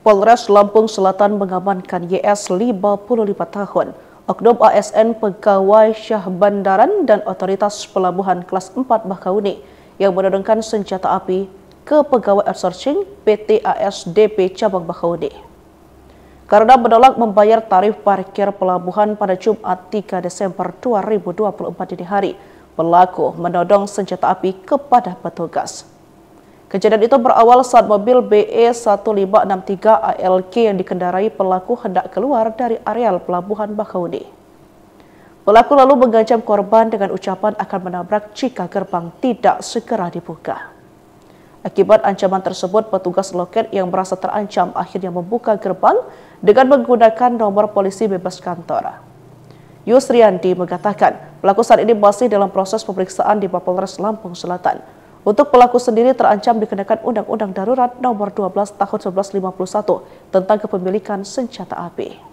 Polres Lampung Selatan mengamankan YS 55 tahun, oknum ASN pegawai Syah Bandaran dan otoritas pelabuhan kelas 4 Bakauni yang menodongkan senjata api ke pegawai outsourcing PT ASDP Cabang Bakauni. Karena menolak membayar tarif parkir pelabuhan pada Jumat 3 Desember 2024 dini hari, pelaku menodong senjata api kepada petugas. Kejadian itu berawal saat mobil BE1563 ALK yang dikendarai pelaku hendak keluar dari areal pelabuhan Bakauni. Pelaku lalu mengancam korban dengan ucapan akan menabrak jika gerbang tidak segera dibuka. Akibat ancaman tersebut, petugas loket yang merasa terancam akhirnya membuka gerbang dengan menggunakan nomor polisi bebas kantor. Yusriandi mengatakan pelaku saat ini masih dalam proses pemeriksaan di Mapolres Lampung Selatan. Untuk pelaku sendiri terancam dikenakan Undang-Undang Darurat Nomor 12 Tahun 1951 tentang kepemilikan senjata api.